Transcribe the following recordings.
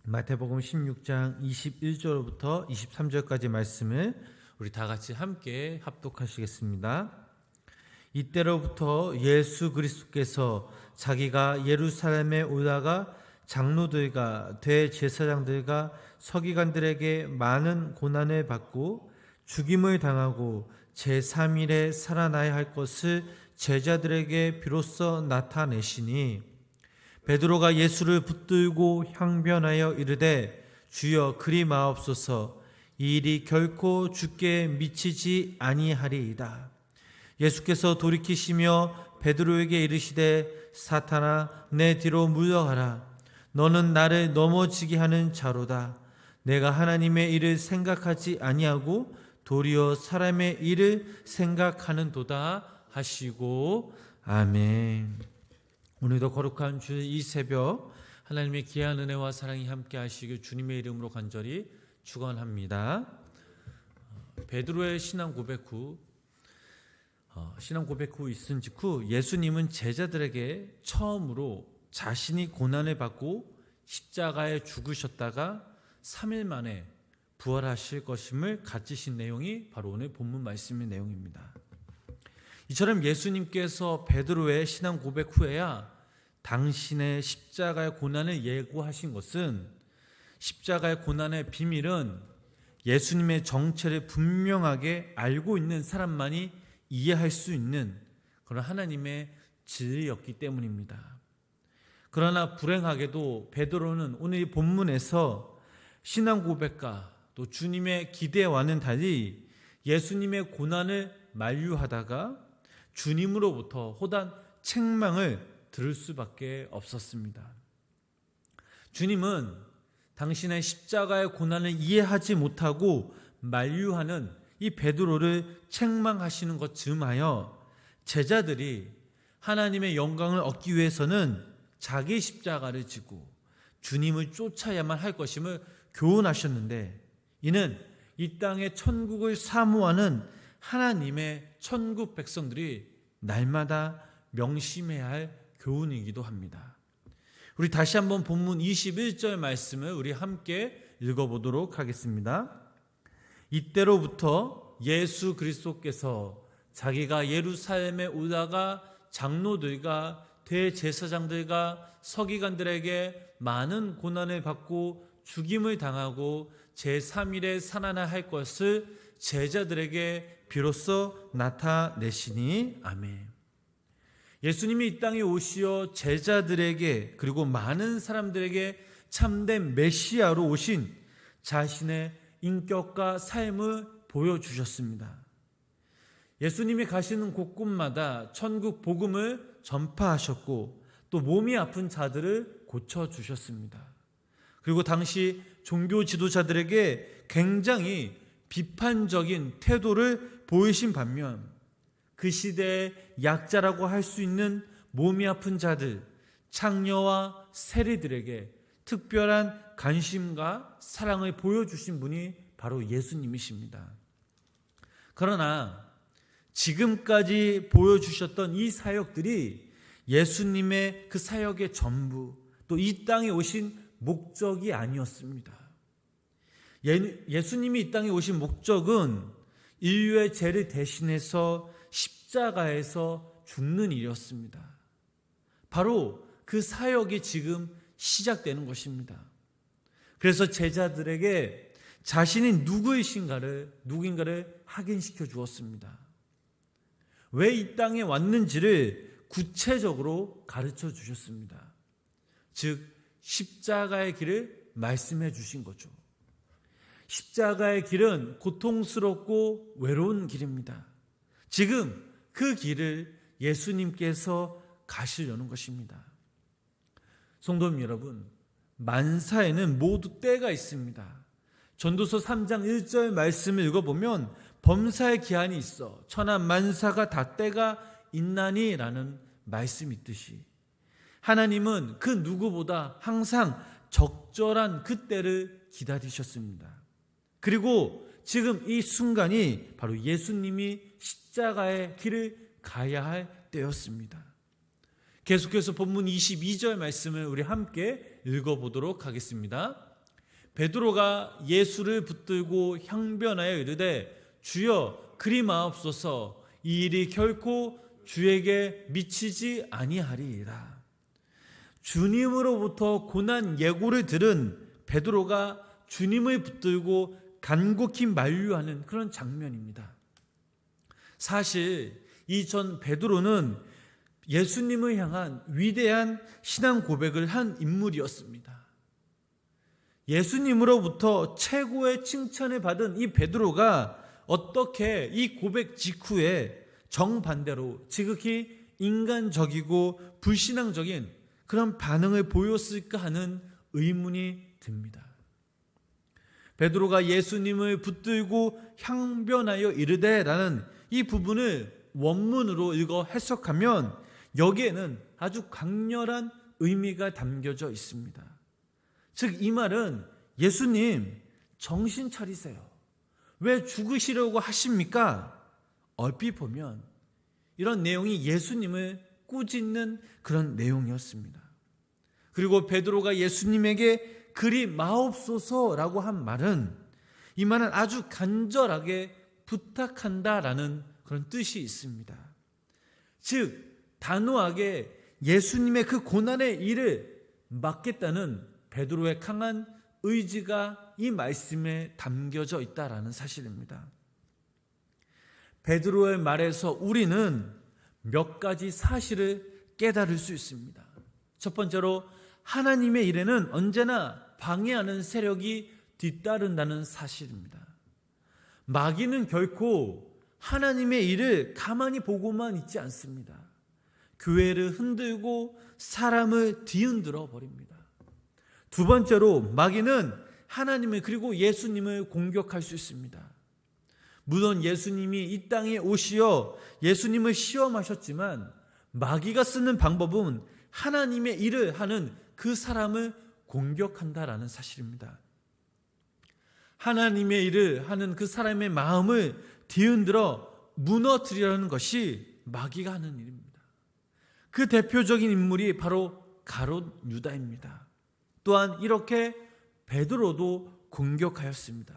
마태복음 16장 21절부터 23절까지 말씀을 우리 다 같이 함께 합독하시겠습니다. 이때로부터 예수 그리스도께서 자기가 예루살렘에 오다가 장로들과 대제사장들과 서기관들에게 많은 고난을 받고 죽임을 당하고 제3일에 살아나야 할 것을 제자들에게 비로소 나타내시니 베드로가 예수를 붙들고 항변하여 이르되 주여 그리 마옵소서 이 일이 결코 주께 미치지 아니하리이다. 예수께서 돌이키시며 베드로에게 이르시되 사탄아 내 뒤로 물러가라. 너는 나를 넘어지게 하는 자로다. 내가 하나님의 일을 생각하지 아니하고 도리어 사람의 일을 생각하는도다 하시고 아멘. 오늘도 거룩한 주 이 새벽 하나님의 귀한 은혜와 사랑이 함께 하시길 주님의 이름으로 간절히 축원합니다. 베드로의 신앙 고백 후 있은 직후 예수님은 제자들에게 처음으로 자신이 고난을 받고 십자가에 죽으셨다가 3일 만에 부활하실 것임을 가르치신 내용이 바로 오늘 본문 말씀의 내용입니다. 이처럼 예수님께서 베드로의 신앙 고백 후에야 당신의 십자가의 고난을 예고하신 것은 십자가의 고난의 비밀은 예수님의 정체를 분명하게 알고 있는 사람만이 이해할 수 있는 그런 하나님의 진리였기 때문입니다. 그러나 불행하게도 베드로는 오늘 이 본문에서 신앙 고백과 또 주님의 기대와는 달리 예수님의 고난을 만류하다가 주님으로부터 호단 책망을 들을 수밖에 없었습니다. 주님은 당신의 십자가의 고난을 이해하지 못하고 만류하는 이 베드로를 책망하시는 것 즈음하여 제자들이 하나님의 영광을 얻기 위해서는 자기 십자가를 지고 주님을 쫓아야만 할 것임을 교훈하셨는데, 이는 이 땅의 천국을 사모하는 하나님의 천국 백성들이 날마다 명심해야 할 교훈이기도 합니다. 우리 다시 한번 본문 21절 말씀을 우리 함께 읽어보도록 하겠습니다. 이때로부터 예수 그리스도께서 자기가 예루살렘에 오다가 장로들과 대제사장들과 서기관들에게 많은 고난을 받고 죽임을 당하고 제3일에 살아나야 할 것을 제자들에게 비로소 나타내시니 아멘. 예수님이 이 땅에 오시어 제자들에게 그리고 많은 사람들에게 참된 메시아로 오신 자신의 인격과 삶을 보여주셨습니다. 예수님이 가시는 곳곳마다 천국 복음을 전파하셨고 또 몸이 아픈 자들을 고쳐주셨습니다. 그리고 당시 종교 지도자들에게 굉장히 비판적인 태도를 보이신 반면 그 시대의 약자라고 할 수 있는 몸이 아픈 자들, 창녀와 세리들에게 특별한 관심과 사랑을 보여주신 분이 바로 예수님이십니다. 그러나 지금까지 보여주셨던 이 사역들이 예수님의 그 사역의 전부, 또 이 땅에 오신 목적이 아니었습니다. 예수님이 이 땅에 오신 목적은 인류의 죄를 대신해서 십자가에서 죽는 일이었습니다. 바로 그 사역이 지금 시작되는 것입니다. 그래서 제자들에게 자신이 누구인가를 확인시켜 주었습니다. 왜 이 땅에 왔는지를 구체적으로 가르쳐 주셨습니다. 즉 십자가의 길을 말씀해 주신 거죠. 십자가의 길은 고통스럽고 외로운 길입니다. 지금 그 길을 예수님께서 가시려는 것입니다. 성도님 여러분, 만사에는 모두 때가 있습니다. 전도서 3장 1절 말씀을 읽어보면 범사의 기한이 있어 천하 만사가 다 때가 있나니 라는 말씀이 있듯이 하나님은 그 누구보다 항상 적절한 그 때를 기다리셨습니다. 그리고 지금 이 순간이 바로 예수님이 십자가의 길을 가야 할 때였습니다. 계속해서 본문 22절 말씀을 우리 함께 읽어보도록 하겠습니다. 베드로가 예수를 붙들고 향변하여 이르되 주여 그리 마옵소서, 이 일이 결코 주에게 미치지 아니하리이다. 주님으로부터 고난 예고를 들은 베드로가 주님을 붙들고 간곡히 만류하는 그런 장면입니다. 사실 이전 베드로는 예수님을 향한 위대한 신앙 고백을 한 인물이었습니다. 예수님으로부터 최고의 칭찬을 받은 이 베드로가 어떻게 이 고백 직후에 정반대로 지극히 인간적이고 불신앙적인 그런 반응을 보였을까 하는 의문이 듭니다. 베드로가 예수님을 붙들고 향변하여 이르되라는 이 부분을 원문으로 읽어 해석하면 여기에는 아주 강렬한 의미가 담겨져 있습니다. 즉 이 말은 예수님 정신 차리세요. 왜 죽으시려고 하십니까? 얼핏 보면 이런 내용이 예수님을 꾸짖는 그런 내용이었습니다. 그리고 베드로가 예수님에게 그리 마옵소서라고 한 말은, 이 말은 아주 간절하게 부탁한다라는 그런 뜻이 있습니다. 즉 단호하게 예수님의 그 고난의 일을 맡겠다는 베드로의 강한 의지가 이 말씀에 담겨져 있다라는 사실입니다. 베드로의 말에서 우리는 몇 가지 사실을 깨달을 수 있습니다. 첫 번째로 하나님의 일에는 언제나 방해하는 세력이 뒤따른다는 사실입니다. 마귀는 결코 하나님의 일을 가만히 보고만 있지 않습니다. 교회를 흔들고 사람을 뒤흔들어 버립니다. 두 번째로 마귀는 하나님을 그리고 예수님을 공격할 수 있습니다. 물론 예수님이 이 땅에 오시어 예수님을 시험하셨지만 마귀가 쓰는 방법은 하나님의 일을 하는 그 사람을 공격한다라는 사실입니다. 하나님의 일을 하는 그 사람의 마음을 뒤흔들어 무너뜨리려는 것이 마귀가 하는 일입니다. 그 대표적인 인물이 바로 가롯 유다입니다. 또한 이렇게 베드로도 공격하였습니다.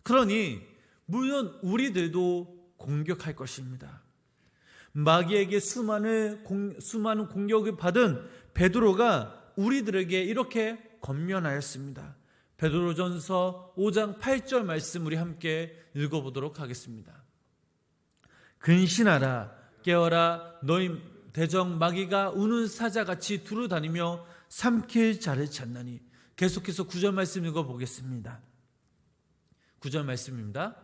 그러니 물론 우리들도 공격할 것입니다. 마귀에게 수많은 공격을 받은 베드로가 우리들에게 이렇게 권면하였습니다. 베드로전서 5장 8절 말씀 우리 함께 읽어보도록 하겠습니다. 근신하라, 깨어라, 너희 대적 마귀가 우는 사자같이 두루다니며 삼킬 자를 찾나니. 계속해서 9절 말씀 읽어보겠습니다. 9절 말씀입니다.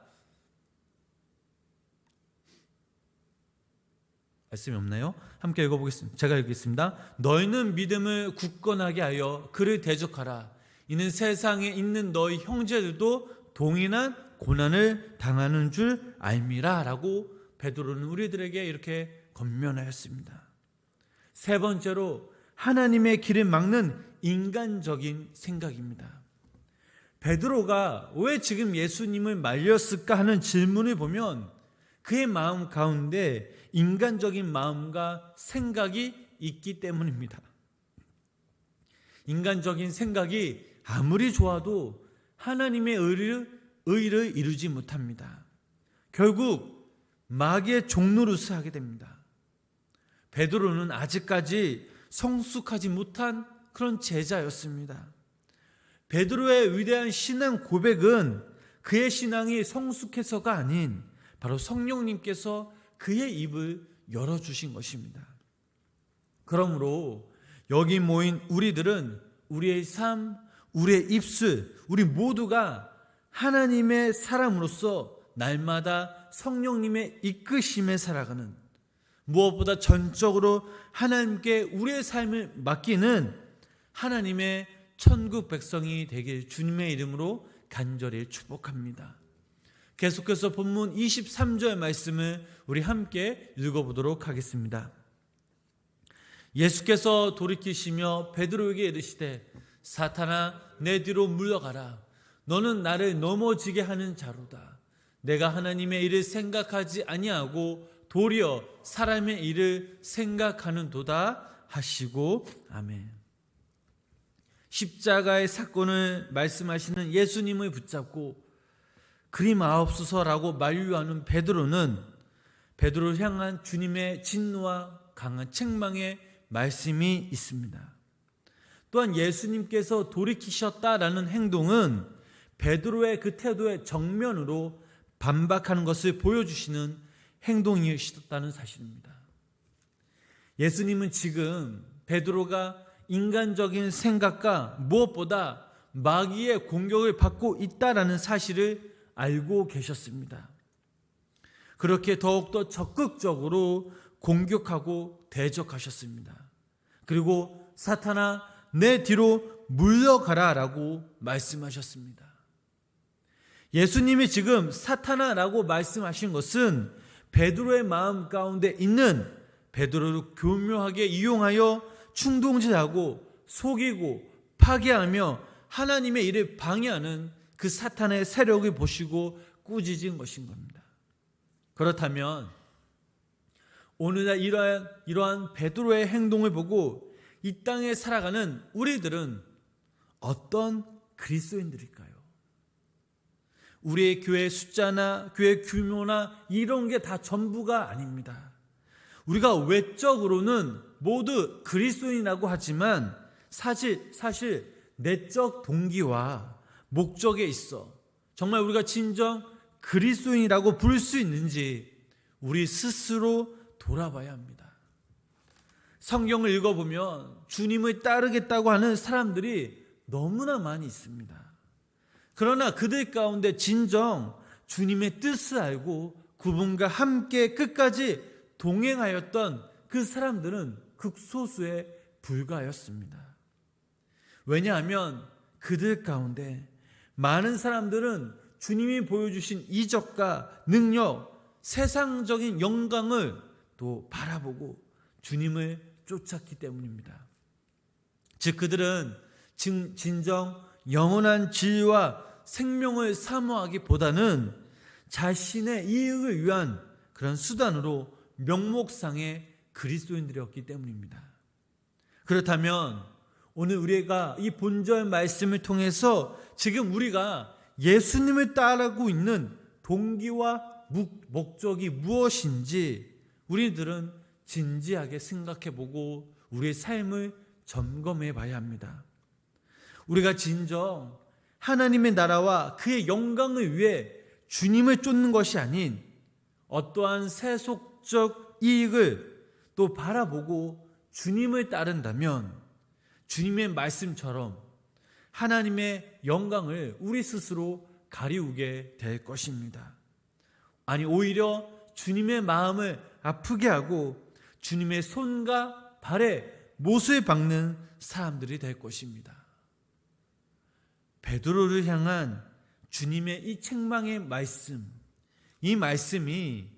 말씀이 없나요? 함께 읽어보겠습니다. 제가 읽겠습니다. 너희는 믿음을 굳건하게 하여 그를 대적하라. 이는 세상에 있는 너희 형제들도 동일한 고난을 당하는 줄 알미라 라고 베드로는 우리들에게 이렇게 권면하였습니다. 세 번째로 하나님의 길을 막는 인간적인 생각입니다. 베드로가 왜 지금 예수님을 말렸을까 하는 질문을 보면 그의 마음 가운데 인간적인 마음과 생각이 있기 때문입니다. 인간적인 생각이 아무리 좋아도 하나님의 의를 이루지 못합니다. 결국 마귀의 종노릇을 하게 됩니다. 베드로는 아직까지 성숙하지 못한 그런 제자였습니다. 베드로의 위대한 신앙 고백은 그의 신앙이 성숙해서가 아닌 바로 성령님께서 그의 입을 열어주신 것입니다. 그러므로 여기 모인 우리들은 우리의 삶, 우리의 입술, 우리 모두가 하나님의 사람으로서 날마다 성령님의 이끄심에 살아가는, 무엇보다 전적으로 하나님께 우리의 삶을 맡기는 하나님의 천국 백성이 되길 주님의 이름으로 간절히 축복합니다. 계속해서 본문 23절 말씀을 우리 함께 읽어보도록 하겠습니다. 예수께서 돌이키시며 베드로에게 이르시되 사탄아 내 뒤로 물러가라. 너는 나를 넘어지게 하는 자로다. 내가 하나님의 일을 생각하지 아니하고 도리어 사람의 일을 생각하는도다 하시고. 아멘. 십자가의 사건을 말씀하시는 예수님을 붙잡고 그리마옵소서라고 만류하는 베드로를 향한 주님의 진노와 강한 책망의 말씀이 있습니다. 또한 예수님께서 돌이키셨다라는 행동은 베드로의 그 태도의 정면으로 반박하는 것을 보여주시는 행동이셨다는 사실입니다. 예수님은 지금 베드로가 인간적인 생각과 무엇보다 마귀의 공격을 받고 있다라는 사실을 알고 계셨습니다. 그렇게 더욱더 적극적으로 공격하고 대적하셨습니다. 그리고 사탄아 내 뒤로 물러가라 라고 말씀하셨습니다. 예수님이 지금 사탄아라고 말씀하신 것은 베드로의 마음 가운데 있는 베드로를 교묘하게 이용하여 충동질하고 속이고 파괴하며 하나님의 일을 방해하는 그 사탄의 세력을 보시고 꾸짖은 것인 겁니다. 그렇다면 오늘날 이러한 베드로의 행동을 보고 이 땅에 살아가는 우리들은 어떤 그리스도인들일까요? 우리의 교회 숫자나 교회 규모나 이런 게 다 전부가 아닙니다. 우리가 외적으로는 모두 그리스도인이라고 하지만 사실 내적 동기와 목적에 있어 정말 우리가 진정 그리스도인이라고 부를 수 있는지 우리 스스로 돌아봐야 합니다. 성경을 읽어보면 주님을 따르겠다고 하는 사람들이 너무나 많이 있습니다. 그러나 그들 가운데 진정 주님의 뜻을 알고 그분과 함께 끝까지 동행하였던 그 사람들은 극소수에 불과하였습니다. 왜냐하면 그들 가운데 많은 사람들은 주님이 보여주신 이적과 능력, 세상적인 영광을 또 바라보고 주님을 쫓았기 때문입니다. 즉 그들은 진정 영원한 진리와 생명을 사모하기보다는 자신의 이익을 위한 그런 수단으로 명목상의 그리스도인들이었기 때문입니다. 그렇다면 오늘 우리가 이 본절 말씀을 통해서 지금 우리가 예수님을 따르고 있는 동기와 목적이 무엇인지 우리들은 진지하게 생각해보고 우리의 삶을 점검해 봐야 합니다. 우리가 진정 하나님의 나라와 그의 영광을 위해 주님을 쫓는 것이 아닌 어떠한 세속적 이익을 또 바라보고 주님을 따른다면 주님의 말씀처럼 하나님의 영광을 우리 스스로 가리우게 될 것입니다. 아니 오히려 주님의 마음을 아프게 하고 주님의 손과 발에 못을 박는 사람들이 될 것입니다. 베드로를 향한 주님의 이 책망의 말씀, 이 말씀이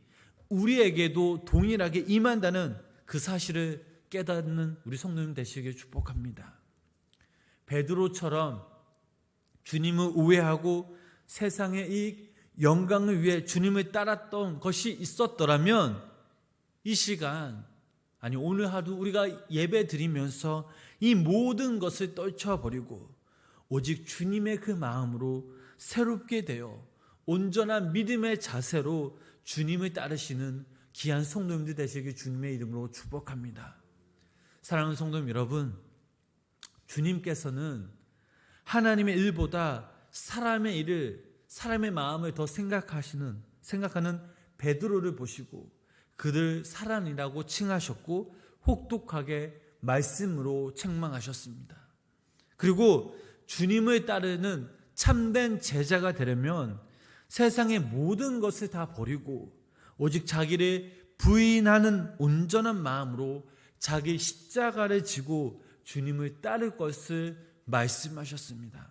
우리에게도 동일하게 임한다는 그 사실을 깨닫는 우리 성도님 되시길 축복합니다. 베드로처럼 주님을 우회하고 세상의 이익, 영광을 위해 주님을 따랐던 것이 있었더라면 이 시간, 아니 오늘 하루 우리가 예배 드리면서 이 모든 것을 떨쳐버리고 오직 주님의 그 마음으로 새롭게 되어 온전한 믿음의 자세로 주님을 따르시는 귀한 성도님들 되시길 주님의 이름으로 축복합니다. 사랑하는 성도님 여러분, 주님께서는 하나님의 일보다 사람의 일을, 사람의 마음을 더 생각하는 베드로를 보시고 그들 사람이라고 칭하셨고 혹독하게 말씀으로 책망하셨습니다. 그리고 주님을 따르는 참된 제자가 되려면 세상의 모든 것을 다 버리고 오직 자기를 부인하는 온전한 마음으로 자기 십자가를 지고 주님을 따를 것을 말씀하셨습니다.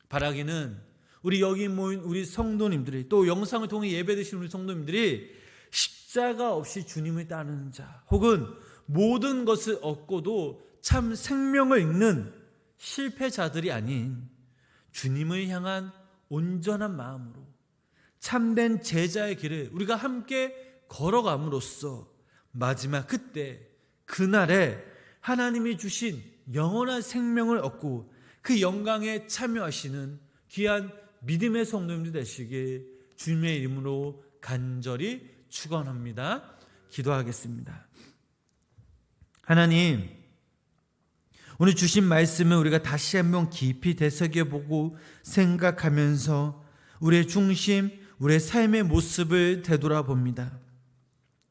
바라기는 우리 여기 모인 우리 성도님들이 또 영상을 통해 예배드리는 우리 성도님들이 십자가 없이 주님을 따르는 자 혹은 모든 것을 얻고도 참 생명을 잃는 실패자들이 아닌 주님을 향한 온전한 마음으로 참된 제자의 길을 우리가 함께 걸어감으로써 마지막 그날에 하나님이 주신 영원한 생명을 얻고 그 영광에 참여하시는 귀한 믿음의 성도님들 되시길 주님의 이름으로 간절히 축원합니다. 기도하겠습니다. 하나님, 오늘 주신 말씀을 우리가 다시 한번 깊이 되새겨보고 생각하면서 우리의 중심, 우리의 삶의 모습을 되돌아봅니다.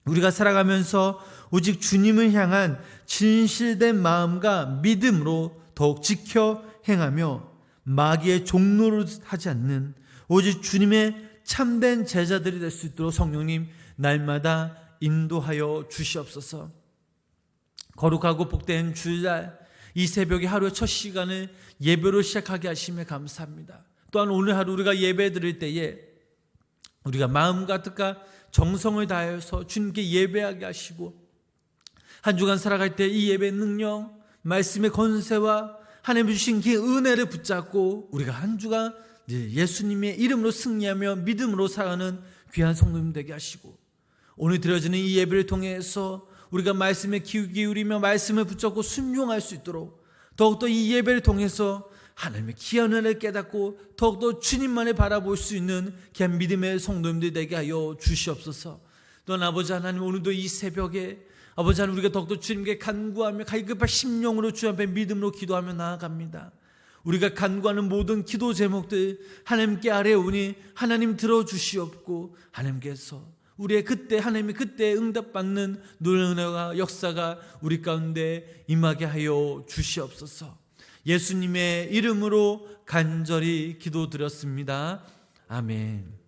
우리가 살아가면서 오직 주님을 향한 진실된 마음과 믿음으로 더욱 지켜 행하며 마귀의 종노릇 하지 않는 오직 주님의 참된 제자들이 될 수 있도록 성령님 날마다 인도하여 주시옵소서. 거룩하고 복된 주일날 이 새벽에 하루의 첫 시간을 예배로 시작하게 하심에 감사합니다. 또한 오늘 하루 우리가 예배 드릴 때에 우리가 마음과 뜻과 정성을 다해서 주님께 예배하게 하시고 한 주간 살아갈 때 이 예배의 능력, 말씀의 권세와 하나님 주신 그 은혜를 붙잡고 우리가 한 주간 예수님의 이름으로 승리하며 믿음으로 살아가는 귀한 성도님 되게 하시고 오늘 드려지는 이 예배를 통해서 우리가 말씀에 귀 기울이며 말씀을 붙잡고 순종할 수 있도록 더욱더 이 예배를 통해서 하나님의 귀한 은혜를 깨닫고 더욱더 주님만을 바라볼 수 있는 귀한 믿음의 성도님들 되게 하여 주시옵소서. 또한 아버지 하나님, 오늘도 이 새벽에 아버지 하나님, 우리가 더욱더 주님께 간구하며 갈급한 심령으로 주 앞에 믿음으로 기도하며 나아갑니다. 우리가 간구하는 모든 기도 제목들 하나님께 아뢰오니 하나님 들어주시옵고 하나님께서 우리의 그때 하나님이 그때 응답받는 놀라운 역사가 우리 가운데 임하게 하여 주시옵소서. 예수님의 이름으로 간절히 기도드렸습니다. 아멘.